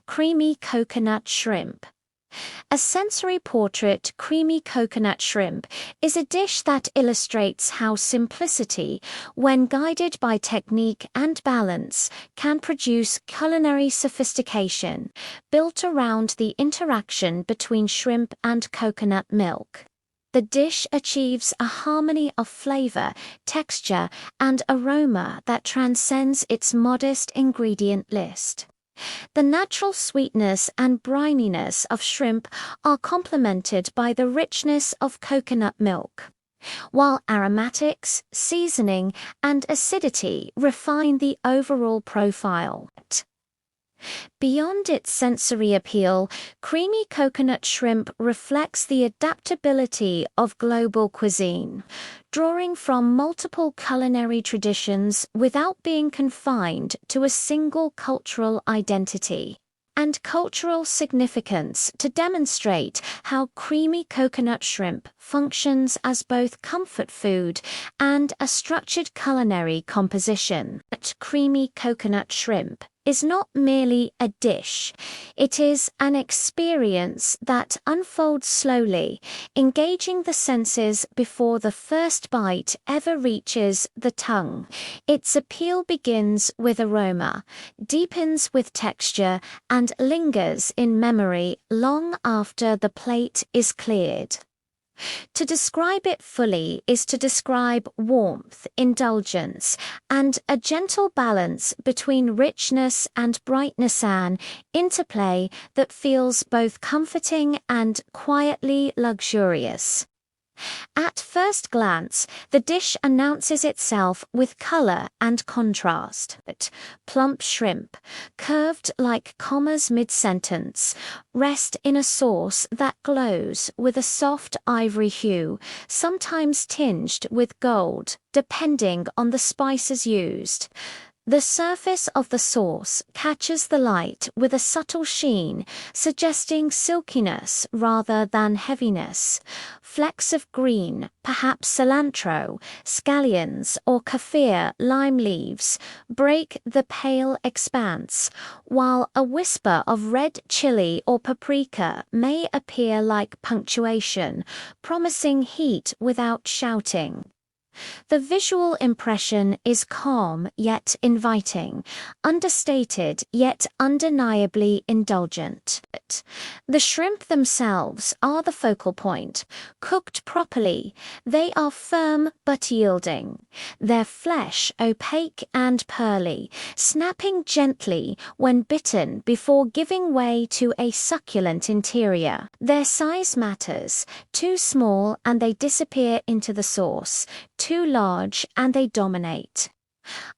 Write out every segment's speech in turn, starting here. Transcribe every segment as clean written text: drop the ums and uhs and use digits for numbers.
Creamy coconut shrimp. A sensory portrait creamy coconut shrimp is a dish that illustrates how simplicity, when guided by technique and balance, can produce culinary sophistication, built around the interaction between shrimp and coconut milk. The dish achieves a harmony of flavor, texture, and aroma that transcends its modest ingredient list. The natural sweetness and brininess of shrimp are complemented by the richness of coconut milk, while aromatics, seasoning, and acidity refine the overall profile. Beyond its sensory appeal, creamy coconut shrimp reflects the adaptability of global cuisine, drawing from multiple culinary traditions without being confined to a single cultural identity and cultural significance to demonstrate how creamy coconut shrimp functions as both comfort food and a structured culinary composition. Creamy coconut shrimp is not merely a dish, it is an experience that unfolds slowly, engaging the senses before the first bite ever reaches the tongue. Its appeal begins with aroma, deepens with texture, and lingers in memory long after the plate is cleared. To describe it fully is to describe warmth, indulgence, and a gentle balance between richness and brightness, an interplay that feels both comforting and quietly luxurious. At first glance, the dish announces itself with color and contrast. Plump shrimp, curved like commas mid-sentence, rest in a sauce that glows with a soft ivory hue, sometimes tinged with gold, depending on the spices used. The surface of the sauce catches the light with a subtle sheen, suggesting silkiness rather than heaviness. Flecks of green, perhaps cilantro, scallions, or kaffir lime leaves, break the pale expanse, while a whisper of red chili or paprika may appear like punctuation, promising heat without shouting. The visual impression is calm yet inviting, understated yet undeniably indulgent. The shrimp themselves are the focal point. Cooked properly, they are firm but yielding, their flesh opaque and pearly, snapping gently when bitten before giving way to a succulent interior. Their size matters. Too small and they disappear into the sauce. Too large and they dominate.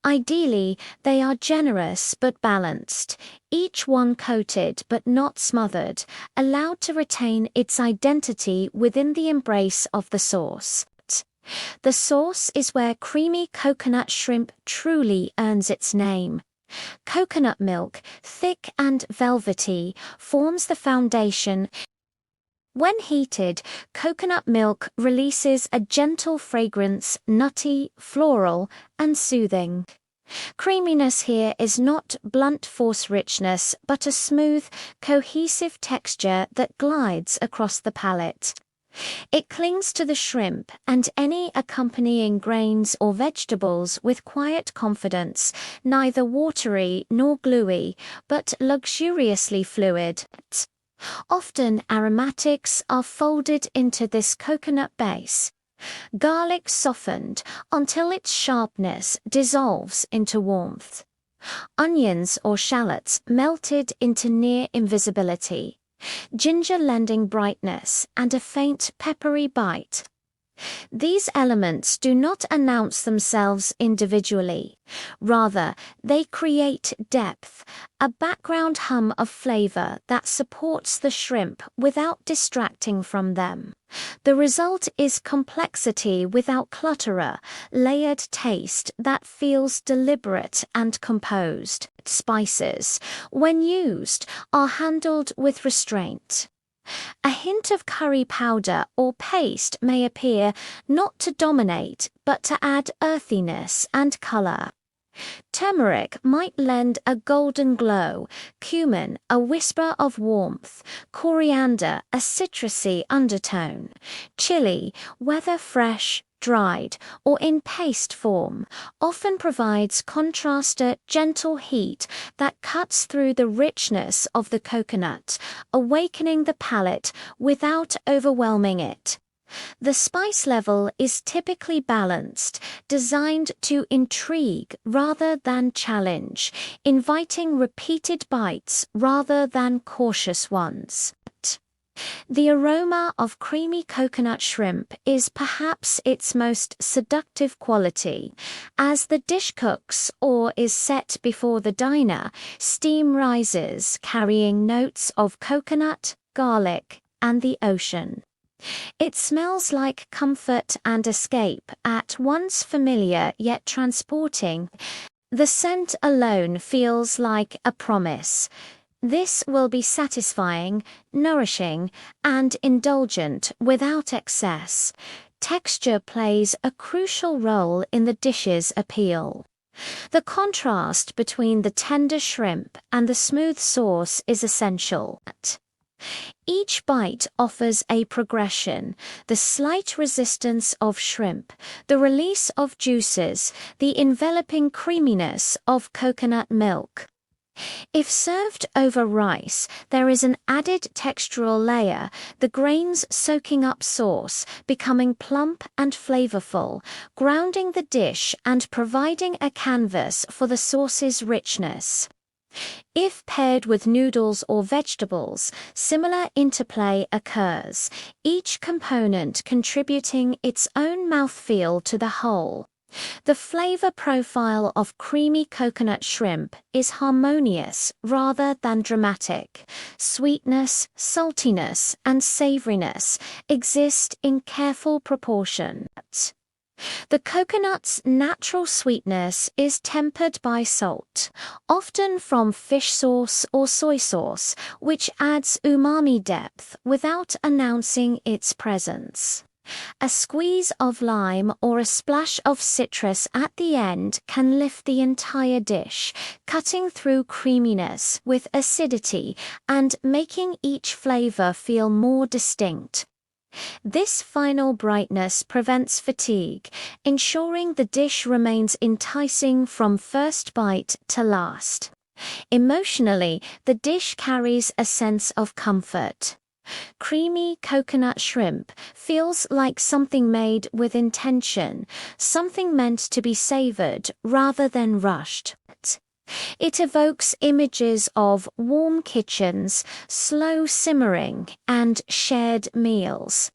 Ideally, they are generous but balanced, each one coated but not smothered, allowed to retain its identity within the embrace of the sauce. The sauce is where creamy coconut shrimp truly earns its name. Coconut milk, thick and velvety, forms the foundation. When heated, coconut milk releases a gentle fragrance, nutty, floral, and soothing. Creaminess here is not blunt force richness, but a smooth, cohesive texture that glides across the palate. It clings to the shrimp and any accompanying grains or vegetables with quiet confidence, neither watery nor gluey, but luxuriously fluid. Often aromatics are folded into this coconut base. Garlic softened until its sharpness dissolves into warmth. Onions or shallots melted into near invisibility. Ginger lending brightness and a faint peppery bite. These elements do not announce themselves individually. Rather, they create depth, a background hum of flavor that supports the shrimp without distracting from them. The result is complexity without clutter, layered taste that feels deliberate and composed. Spices, when used, are handled with restraint. A hint of curry powder or paste may appear not to dominate but to add earthiness and color. Turmeric might lend a golden glow, cumin a whisper of warmth, coriander a citrusy undertone, chili, whether fresh, dried, or in paste form, often provides contrasted, gentle heat that cuts through the richness of the coconut, awakening the palate without overwhelming it. The spice level is typically balanced, designed to intrigue rather than challenge, inviting repeated bites rather than cautious ones. The aroma of creamy coconut shrimp is perhaps its most seductive quality. As the dish cooks or is set before the diner, steam rises, carrying notes of coconut, garlic, and the ocean. It smells like comfort and escape, at once familiar yet transporting. The scent alone feels like a promise. This will be satisfying, nourishing, and indulgent without excess. Texture plays a crucial role in the dish's appeal. The contrast between the tender shrimp and the smooth sauce is essential. Each bite offers a progression: the slight resistance of shrimp, the release of juices, the enveloping creaminess of coconut milk. If served over rice, there is an added textural layer, the grains soaking up sauce, becoming plump and flavorful, grounding the dish and providing a canvas for the sauce's richness. If paired with noodles or vegetables, similar interplay occurs, each component contributing its own mouthfeel to the whole. The flavor profile of creamy coconut shrimp is harmonious rather than dramatic. Sweetness, saltiness, and savoriness exist in careful proportion. The coconut's natural sweetness is tempered by salt, often from fish sauce or soy sauce, which adds umami depth without announcing its presence. A squeeze of lime or a splash of citrus at the end can lift the entire dish, cutting through creaminess with acidity and making each flavor feel more distinct. This final brightness prevents fatigue, ensuring the dish remains enticing from first bite to last. Emotionally, the dish carries a sense of comfort. Creamy coconut shrimp feels like something made with intention, something meant to be savored rather than rushed. It evokes images of warm kitchens, slow simmering, and shared meals.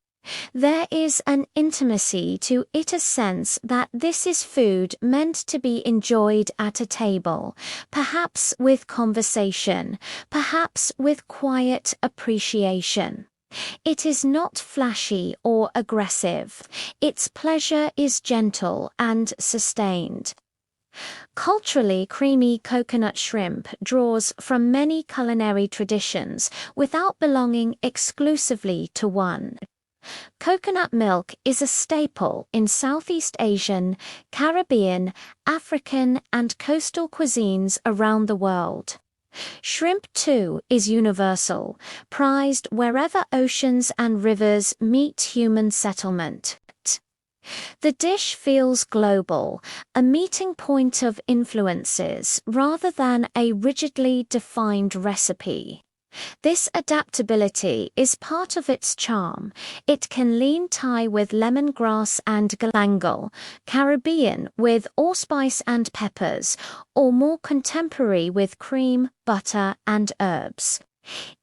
There is an intimacy to it, a sense that this is food meant to be enjoyed at a table, perhaps with conversation, perhaps with quiet appreciation. It is not flashy or aggressive. Its pleasure is gentle and sustained. Culturally, creamy coconut shrimp draws from many culinary traditions without belonging exclusively to one. Coconut milk is a staple in Southeast Asian, Caribbean, African, and coastal cuisines around the world. Shrimp, too, is universal, prized wherever oceans and rivers meet human settlement. The dish feels global, a meeting point of influences rather than a rigidly defined recipe. This adaptability is part of its charm. It can lean Thai with lemongrass and galangal, Caribbean with allspice and peppers, or more contemporary with cream, butter, and herbs.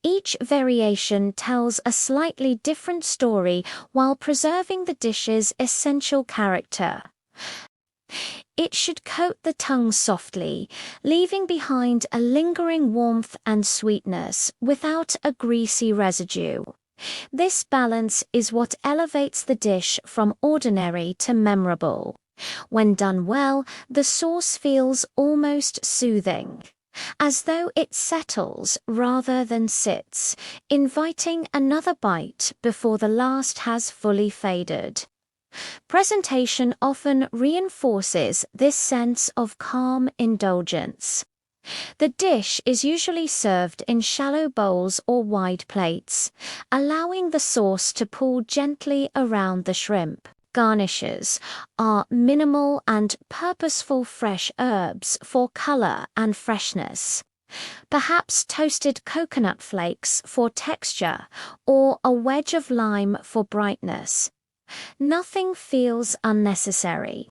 Each variation tells a slightly different story while preserving the dish's essential character. It should coat the tongue softly, leaving behind a lingering warmth and sweetness without a greasy residue. This balance is what elevates the dish from ordinary to memorable. When done well, the sauce feels almost soothing, as though it settles rather than sits, inviting another bite before the last has fully faded. Presentation often reinforces this sense of calm indulgence. The dish is usually served in shallow bowls or wide plates, allowing the sauce to pool gently around the shrimp. Garnishes are minimal and purposeful fresh herbs for color and freshness. Perhaps toasted coconut flakes for texture or a wedge of lime for brightness. Nothing feels unnecessary.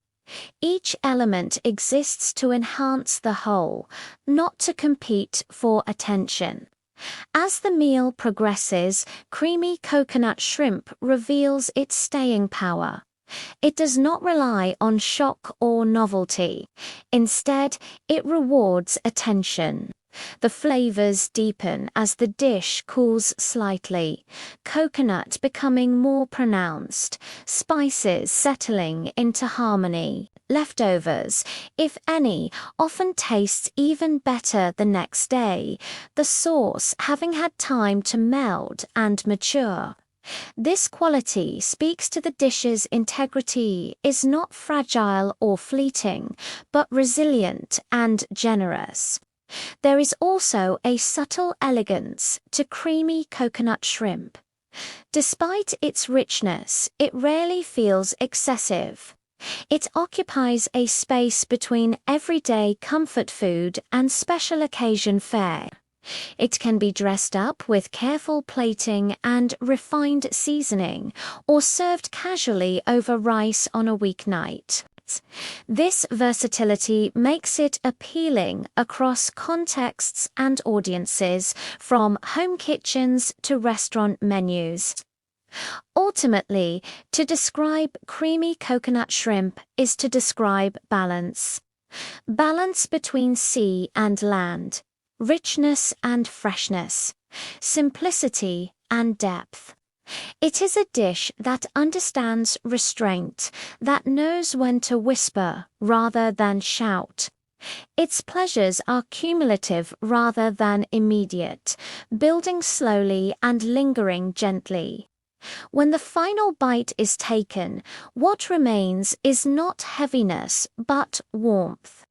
Each element exists to enhance the whole, not to compete for attention. As the meal progresses, creamy coconut shrimp reveals its staying power. It does not rely on shock or novelty. Instead, it rewards attention. The flavors deepen as the dish cools slightly, coconut becoming more pronounced, spices settling into harmony. Leftovers, if any, often taste even better the next day, the sauce having had time to meld and mature. This quality speaks to the dish's integrity, is not fragile or fleeting, but resilient and generous. There is also a subtle elegance to creamy coconut shrimp. Despite its richness, it rarely feels excessive. It occupies a space between everyday comfort food and special occasion fare. It can be dressed up with careful plating and refined seasoning, or served casually over rice on a weeknight. This versatility makes it appealing across contexts and audiences, from home kitchens to restaurant menus. Ultimately, to describe creamy coconut shrimp is to describe balance. Balance between sea and land, richness and freshness, simplicity and depth. It is a dish that understands restraint, that knows when to whisper rather than shout. Its pleasures are cumulative rather than immediate, building slowly and lingering gently. When the final bite is taken, what remains is not heaviness but warmth.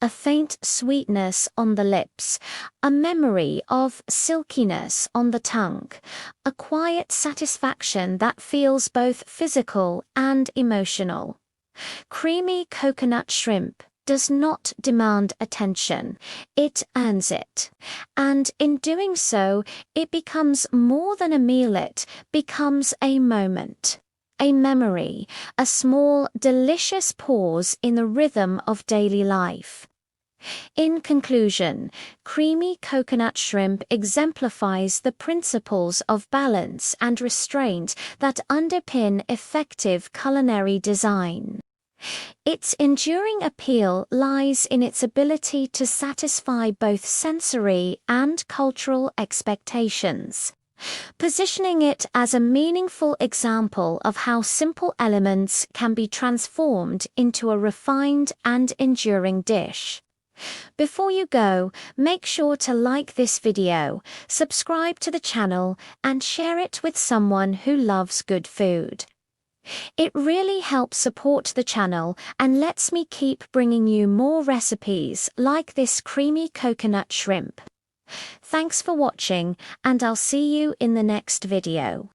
A faint sweetness on the lips, a memory of silkiness on the tongue, a quiet satisfaction that feels both physical and emotional. Creamy coconut shrimp does not demand attention, it earns it. And in doing so, it becomes more than a meal, it becomes a moment. A memory, a small, delicious pause in the rhythm of daily life. In conclusion, creamy coconut shrimp exemplifies the principles of balance and restraint that underpin effective culinary design. Its enduring appeal lies in its ability to satisfy both sensory and cultural expectations, positioning it as a meaningful example of how simple elements can be transformed into a refined and enduring dish. Before you go, make sure to like this video, subscribe to the channel, and share it with someone who loves good food. It really helps support the channel and lets me keep bringing you more recipes like this creamy coconut shrimp. Thanks for watching, and I'll see you in the next video.